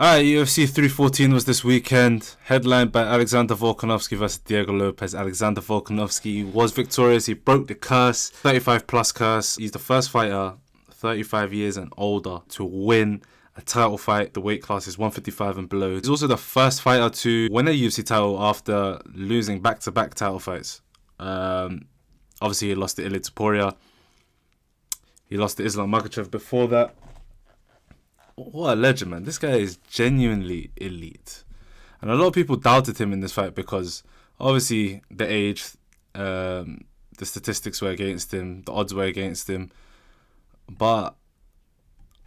Alright, UFC 314 was this weekend, headlined by Alexander Volkanovski versus Diego Lopes. Alexander Volkanovski was victorious. He broke the curse, 35 plus curse. He's the first fighter, 35 years and older, to win a title fight. The weight class is 155 and below. He's also the first fighter to win a UFC title after losing back-to-back title fights. Obviously, he lost to Ilia Topuria. He lost to Islam Makhachev before that. What a legend, man. This guy is genuinely elite. And a lot of people doubted him in this fight because obviously the age, the statistics were against him, the odds were against him. But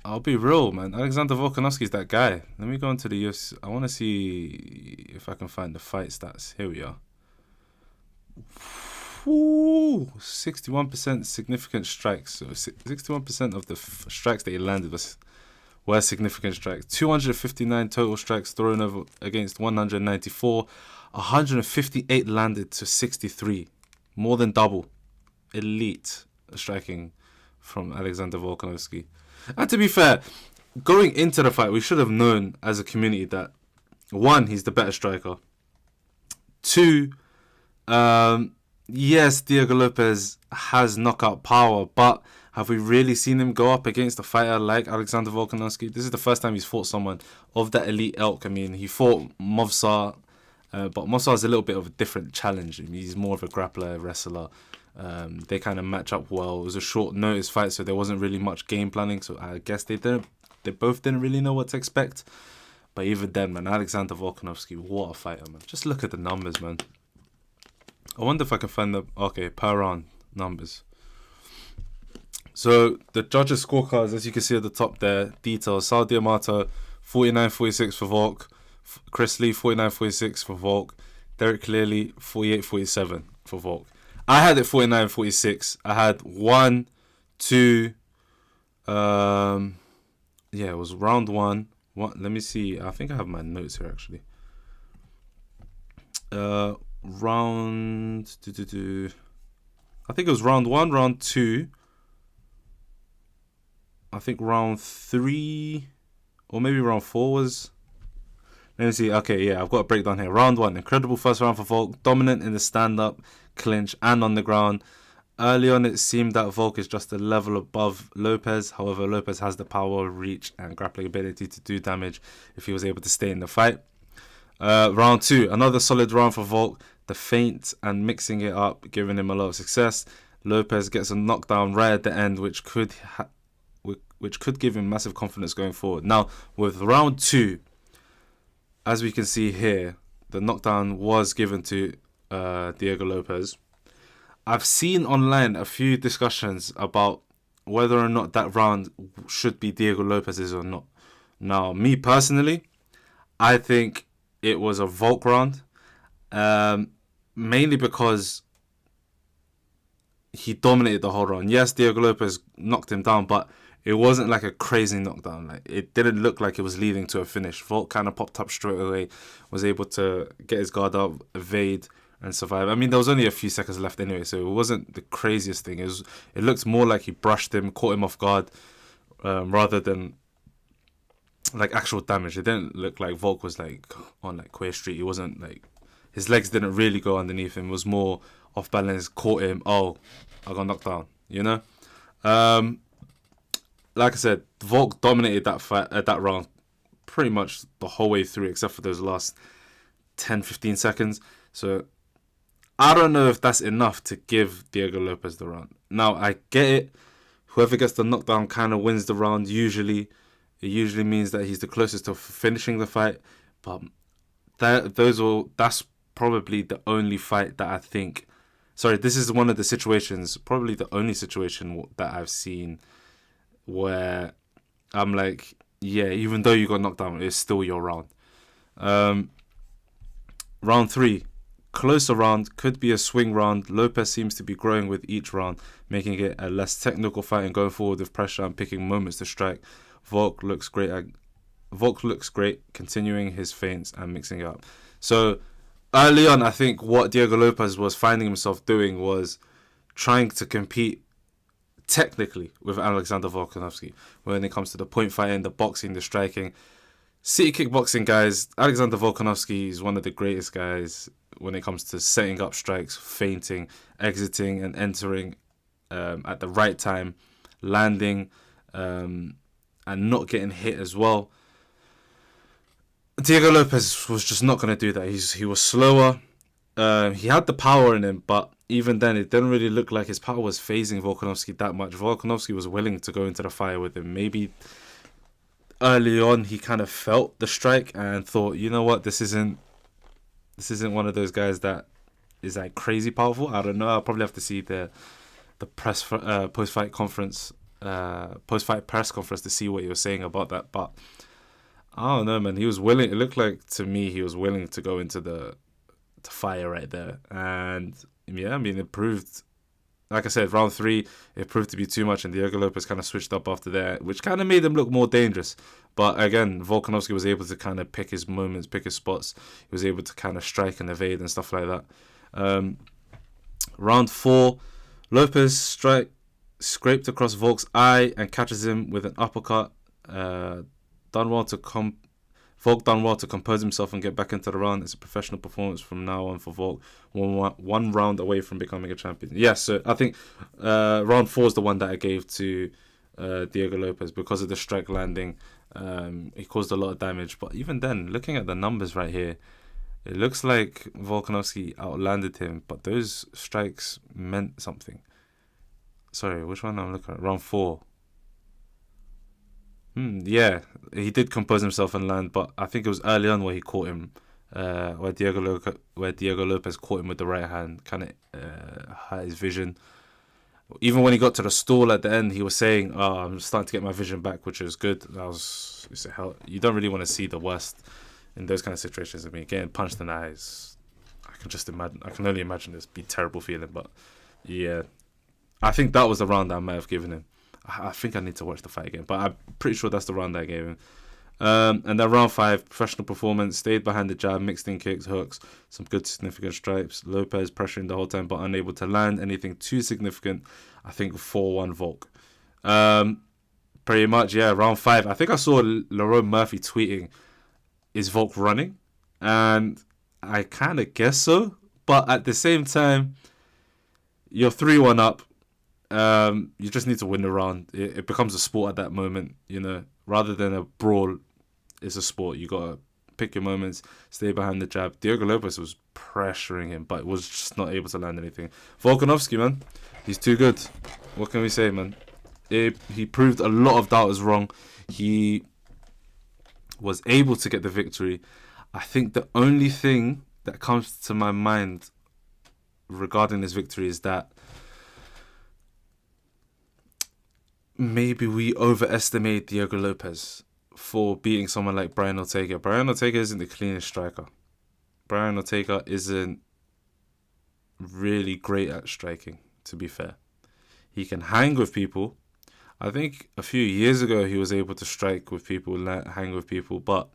I'll be real, man. Alexander Volkanovski is that guy. Let me go into the UFC. I want to see if I can find the fight stats. Here we are. 61% significant strikes. So 61% of the strikes that he landed were significant strikes. 259 total strikes thrown over against 194. 158 landed to 63. More than double. Elite striking from Alexander Volkanovski. And to be fair, going into the fight, we should have known as a community that, one, he's the better striker. Two, yes, Diego Lopes has knockout power, but have we really seen him go up against a fighter like Alexander Volkanovski? This is the first time he's fought someone of that elite ilk. I mean, he fought Movsar, but Movsar is a little bit of a different challenge. I mean, he's more of a grappler, wrestler. They kind of match up well. It was a short notice fight, so there wasn't really much game planning. So I guess they both didn't really know what to expect. But even then, man, Alexander Volkanovski, what a fighter, man. Just look at the numbers, man. I wonder if I can find the per round numbers. So the judges' scorecards, as you can see at the top there, details. Sal Diamato, 49-46 for Volk. Chris Lee, 49-46 for Volk. Derek Clearly, 48-47 for Volk. I had it 49-46. I had one, two, it was round one. Let me see. I think I have my notes here, actually. I think it was round one, round two. I think round three, or maybe round four was. Let me see. Okay, yeah, I've got a breakdown here. Round one, incredible first round for Volk, dominant in the stand-up, clinch, and on the ground. Early on, it seemed that Volk is just a level above Lopes. However, Lopes has the power, reach, and grappling ability to do damage if he was able to stay in the fight. Round two, another solid round for Volk. The feint and mixing it up, giving him a lot of success. Lopes gets a knockdown right at the end, which could give him massive confidence going forward. Now, with round two, as we can see here, the knockdown was given to Diego Lopes. I've seen online a few discussions about whether or not that round should be Diego Lopes's or not. Now, me personally, I think it was a Volk round, mainly because he dominated the whole round. Yes, Diego Lopes knocked him down, but it wasn't like a crazy knockdown. Like, it didn't look like it was leading to a finish. Volk kind of popped up straight away, was able to get his guard up, evade, and survive. I mean, there was only a few seconds left anyway, so it wasn't the craziest thing. It looked more like he brushed him, caught him off guard, rather than like actual damage. It didn't look like Volk was like on like Quay Street. He wasn't like, his legs didn't really go underneath him. It was more off balance, caught him. Oh, I got knocked down. You know. Like I said, Volk dominated that fight, that round pretty much the whole way through, except for those last 10-15 seconds. So I don't know if that's enough to give Diego Lopes the round. Now, I get it. Whoever gets the knockdown kind of wins the round usually. It usually means that he's the closest to finishing the fight. But that's probably the only fight that I think... Sorry, this is one of the situations, probably the only situation that I've seen where I'm like, yeah, even though you got knocked down, it's still your round. Round three, closer round, could be a swing round. Lopes seems to be growing with each round, making it a less technical fight and going forward with pressure and picking moments to strike. Volk looks great, continuing his feints and mixing it up. So early on, I think what Diego Lopes was finding himself doing was trying to compete technically with Alexander Volkanovski when it comes to the point fighting, the boxing, the striking, City kickboxing, guys. Alexander Volkanovski is one of the greatest guys when it comes to setting up strikes, feinting, exiting, and entering at the right time, landing, and not getting hit as well. Diego Lopes was just not going to do that. He was slower. He had the power in him, but even then, it didn't really look like his power was phasing Volkanovski that much. Volkanovski was willing to go into the fire with him. Maybe early on, he kind of felt the strike and thought, you know what, this isn't one of those guys that is like crazy powerful. I don't know. I'll probably have to see the post-fight conference, post-fight press conference to see what he was saying about that. But I don't know, man. He was willing. It looked like to me he was willing to go into the fire right there, and yeah, I mean, it proved. Like I said, round 3, it proved to be too much, and Diego Lopes kind of switched up after that, which kind of made him look more dangerous. But again, Volkanovski was able to kind of pick his moments, pick his spots. He was able to kind of strike and evade and stuff like that. Round 4, Lopes scraped across Volk's eye and catches him with an uppercut. Volk done well to compose himself and get back into the round. It's a professional performance from now on for Volk. One round away from becoming a champion. Yes, so I think round 4 is the one that I gave to Diego Lopes because of the strike landing. He caused a lot of damage. But even then, looking at the numbers right here, it looks like Volkanovski outlanded him, but those strikes meant something. Sorry, which one I'm looking at? Round 4. Yeah, he did compose himself and land, but I think it was early on where he caught him, where Diego Lopes caught him with the right hand, kind of hurt his vision. Even when he got to the stall at the end, he was saying, "Oh, I'm starting to get my vision back," which is good. You don't really want to see the worst in those kind of situations. I mean, getting punched in the eyes, I can only imagine this be a terrible feeling. But yeah, I think that was the round that I might have given him. I think I need to watch the fight again, but I'm pretty sure that's the round I gave him. And then round 5, professional performance, stayed behind the jab, mixed in kicks, hooks, some good significant strikes. Lopes pressuring the whole time, but unable to land anything too significant. I think 4-1 Volk. Pretty much, yeah, round 5. I think I saw Lerone Murphy tweeting, "Is Volk running?" And I kind of guess so, but at the same time, you're 3-1 up. You just need to win the round. It becomes a sport at that moment, you know. Rather than a brawl, it's a sport. You gotta pick your moments, stay behind the jab. Diego Lopes was pressuring him, but was just not able to land anything. Volkanovski, man, he's too good. What can we say, man? He proved a lot of doubters wrong. He was able to get the victory. I think the only thing that comes to my mind regarding this victory is that maybe we overestimate Diego Lopes for beating someone like Brian Ortega. Brian Ortega isn't the cleanest striker. Brian Ortega isn't really great at striking, to be fair. He can hang with people. I think a few years ago he was able to strike with people, hang with people, but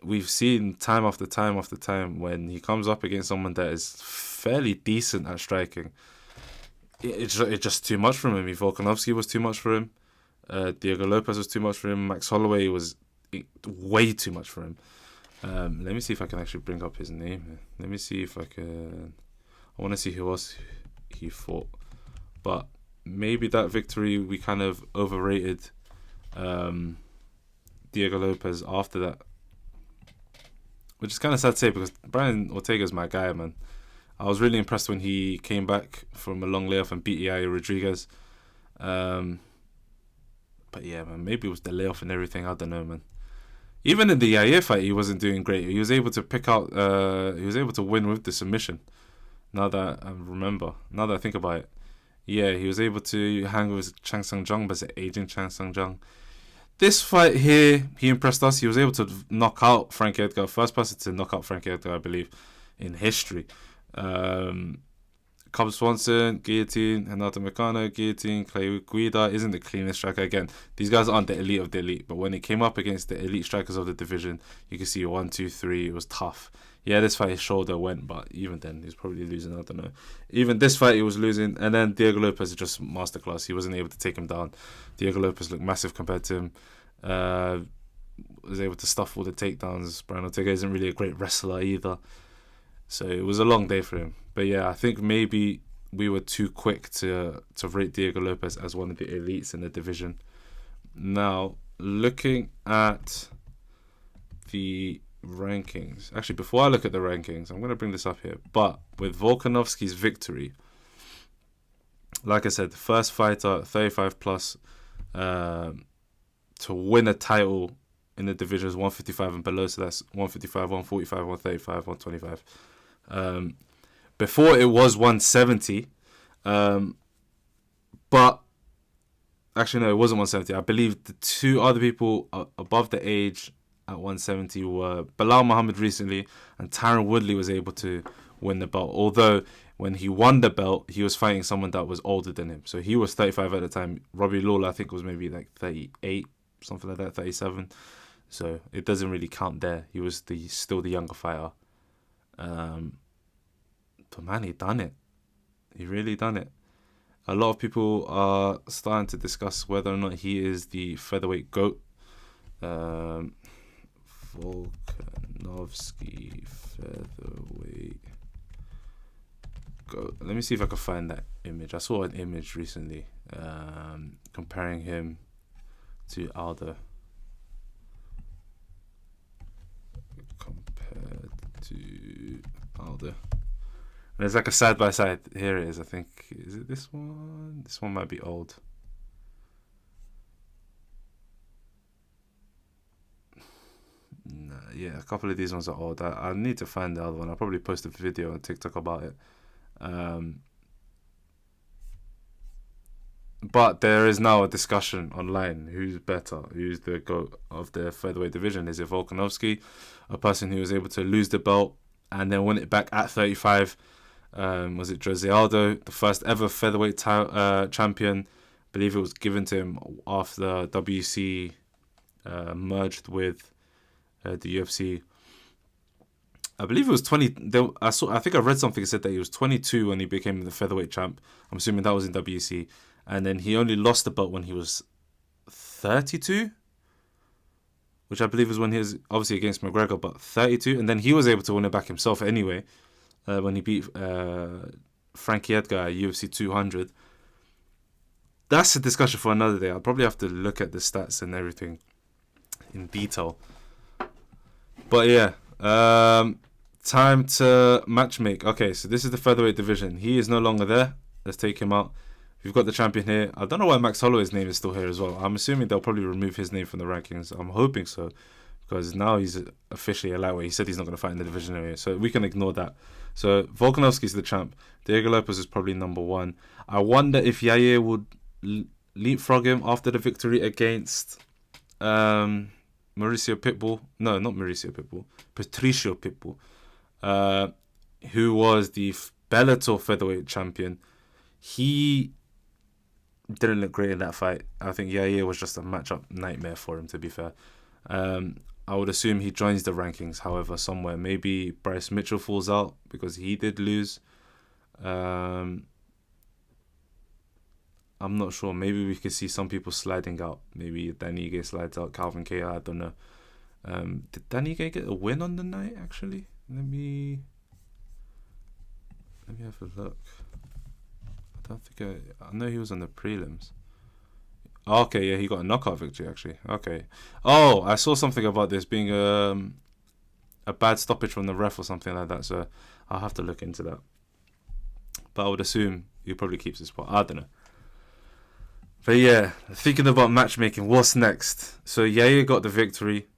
we've seen time after time after time when he comes up against someone that is fairly decent at striking, it's just too much from him. Volkanovski was too much for him. Diego Lopes was too much for him. Max Holloway was way too much for him. Let me see if I can actually bring up his name. Let me see if I can. I want to see who else he fought. But maybe that victory, we kind of overrated Diego Lopes after that. Which is kind of sad to say because Brian Ortega's my guy, man. I was really impressed when he came back from a long layoff and beat Yair Rodriguez. But yeah, man, maybe it was the layoff and everything. I don't know, man. Even in the Yair fight, he wasn't doing great. He was able to pick out. He was able to win with the submission. Now that I think about it, yeah, he was able to hang with Chang Sung-jung, but it's aging Chang Sung-jung. This fight here, he impressed us. He was able to knock out Frankie Edgar. First person to knock out Frankie Edgar, I believe, in history. Cub Swanson, guillotine. Renato Meccano, guillotine. Clay Guida isn't the cleanest striker. Again, these guys aren't the elite of the elite, but when it came up against the elite strikers of the division, you can see 1, 2, 3. It was tough. Yeah, this fight his shoulder went, but even then he was probably losing. I don't know. Even this fight he was losing, and then Diego Lopes is just masterclass. He wasn't able to take him down. Diego Lopes looked massive compared to him. was able to stuff all the takedowns. Brian Ortega isn't really a great wrestler either. So it was a long day for him. But yeah, I think maybe we were too quick to rate Diego Lopes as one of the elites in the division. Now, looking at the rankings. Actually, before I look at the rankings, I'm going to bring this up here. But with Volkanovski's victory, like I said, the first fighter, 35 plus, to win a title in the division is 155 and below. So that's 155, 145, 135, 125. Before it was 170. But actually, no, it wasn't 170. I believe the two other people above the age at 170 were Bilal Muhammad recently, and Tyron Woodley was able to win the belt. Although when he won the belt, he was fighting someone that was older than him. So he was 35 at the time. Robbie Lawler, I think, was maybe like 38, something like that, 37. So it doesn't really count there. He was still the younger fighter. But man, he done it. He really done it. A lot of people are starting to discuss whether or not he is the featherweight GOAT. Volkanovski featherweight GOAT. Let me see if I can find that image. I saw an image recently comparing him to Aldo. Compared to Aldo. There's like a side by side. Here it is, I think. Is it this one? This one might be old. Nah, yeah, a couple of these ones are old. I need to find the other one. I'll probably post a video on TikTok about it. But there is now a discussion online. Who's better? Who's the GOAT of the featherweight division? Is it Volkanovski, a person who was able to lose the belt and then win it back at 35? Was it Jose Aldo, the first ever featherweight champion? I believe it was given to him after WC merged with the UFC. I believe it was 20. I think I read something that said that he was 22 when he became the featherweight champ. I'm assuming that was in WC, and then he only lost the belt when he was 32, which I believe is when he was obviously against McGregor, but 32, and then he was able to win it back himself anyway when he beat Frankie Edgar at UFC 200. That's a discussion for another day. I'll probably have to look at the stats and everything in detail. But yeah, time to matchmake. Okay, so this is the featherweight division. He is no longer there. Let's take him out. We've got the champion here. I don't know why Max Holloway's name is still here as well. I'm assuming they'll probably remove his name from the rankings. I'm hoping so, because now he's officially a lightweight. He said he's not going to fight in the division anyway, so we can ignore that. So Volkanovski's the champ. Diego Lopes is probably number one. I wonder if Yair would leapfrog him after the victory against Mauricio Pitbull. No, not Mauricio Pitbull. Patricio Pitbull, who was the Bellator featherweight champion. He didn't look great in that fight. I think Yair was just a matchup nightmare for him, to be fair. I would assume he joins the rankings, however, somewhere. Maybe Bryce Mitchell falls out because he did lose. I'm not sure. Maybe we could see some people sliding out. Maybe Danny Gay slides out, Calvin K. I don't know. Did Danny Gay get a win on the night, actually? Let me have a look. I don't think I know he was on the prelims. Okay, yeah, he got a knockout victory, actually. Okay. Oh, I saw something about this being a bad stoppage from the ref or something like that, so I'll have to look into that. But I would assume he probably keeps his spot. I don't know. But yeah, thinking about matchmaking, what's next? So Yair got the victory.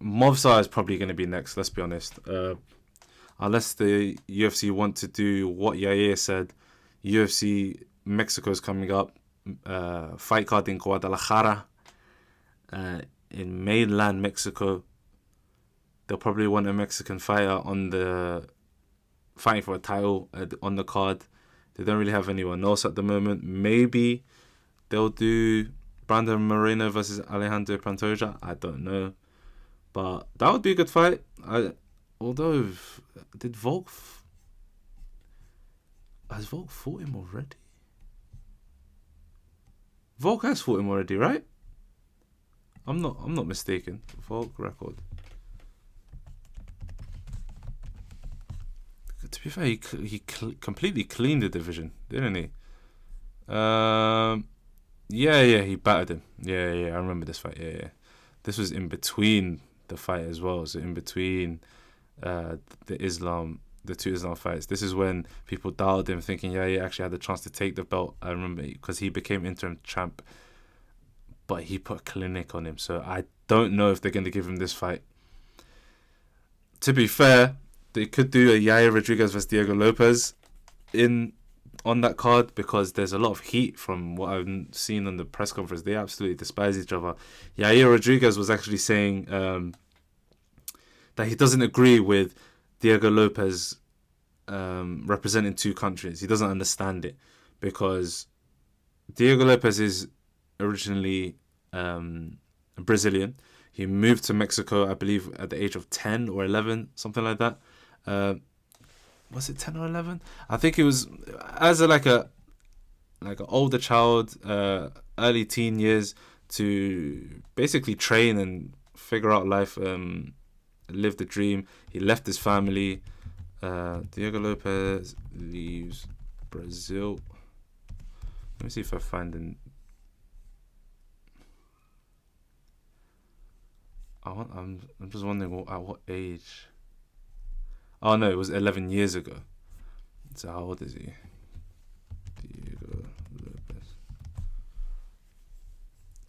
Movsar is probably going to be next, let's be honest. Unless the UFC want to do what Yair said. UFC Mexico is coming up. Fight card in Guadalajara, in mainland Mexico. They'll probably want a Mexican fighter on the fighting for a title on the card. They don't really have anyone else at the moment. Maybe they'll do Brandon Moreno versus Alejandro Pantoja. I don't know, but that would be a good fight. Although, has Volk fought him already? Volk has fought him already, right? I'm not mistaken. Volk record. To be fair, he completely cleaned the division, didn't he? Yeah, he battered him. Yeah, I remember this fight. Yeah. This was in between the fight as well. So in between the two Islam fights. This is when people doubted him, thinking, yeah, he actually had the chance to take the belt. I remember because he became interim champ, but he put a clinic on him. So I don't know if they're going to give him this fight. To be fair, they could do a Yair Rodriguez versus Diego Lopes on that card, because there's a lot of heat from what I've seen on the press conference. They absolutely despise each other. Yair Rodriguez was actually saying that he doesn't agree with Diego Lopes representing two countries. He doesn't understand it, because Diego Lopes is originally Brazilian. He moved to Mexico, I believe, at the age of 10 or 11, something like that. Was it 10 or 11? I think it was as an older child, early teen years, to basically train and figure out life, live the dream. He left his family. Diego Lopes leaves Brazil. Let me see if I find an. I'm just wondering at what age. Oh no, it was 11 years ago. So how old is he? Diego Lopes.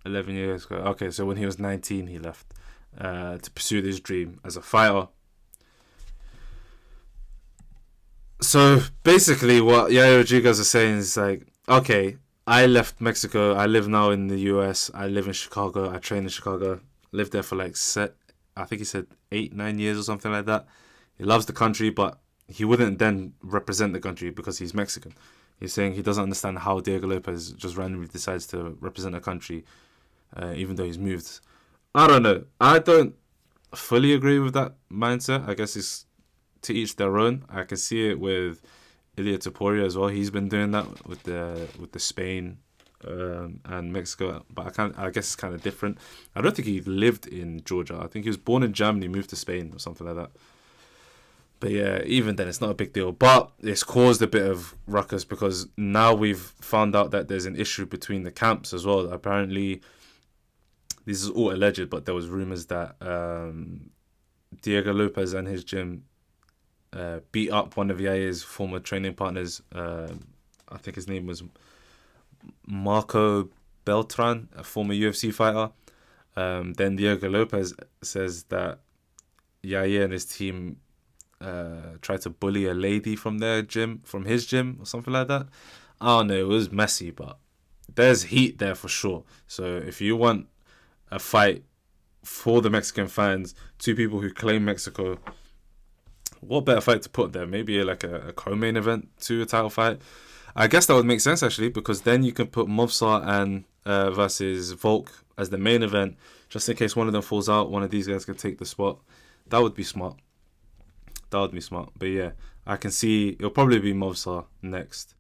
11 years ago. Okay, so when he was 19, he left to pursue this dream as a fighter. So basically, what Yair Rodriguez is saying is like, okay, I left Mexico. I live now in the US. I live in Chicago. I train in Chicago. Lived there for I think he said 8-9 years or something like that. He loves the country, but he wouldn't then represent the country because he's Mexican. He's saying he doesn't understand how Diego Lopes just randomly decides to represent a country, even though he's moved. I don't know. I don't fully agree with that mindset. I guess it's to each their own. I can see it with Ilia Topuria as well. He's been doing that with the Spain and Mexico, but I guess it's kind of different. I don't think he lived in Georgia. I think he was born in Germany, moved to Spain or something like that. But yeah, even then, it's not a big deal. But it's caused a bit of ruckus because now we've found out that there's an issue between the camps as well. Apparently, this is all alleged, but there was rumors that Diego Lopes and his gym beat up one of Yair's former training partners. I think his name was Marco Beltran, a former UFC fighter. Then Diego Lopes says that Yair and his team tried to bully a lady from his gym or something like that. I don't know, it was messy, but there's heat there for sure. So if you want a fight for the Mexican fans, two people who claim Mexico, what better fight to put there? Maybe like a co-main event to a title fight. I guess that would make sense actually, because then you can put Movsar and versus Volk as the main event, just in case one of them falls out, one of these guys could take the spot. That would be smart. But yeah, I can see it'll probably be Movsar next.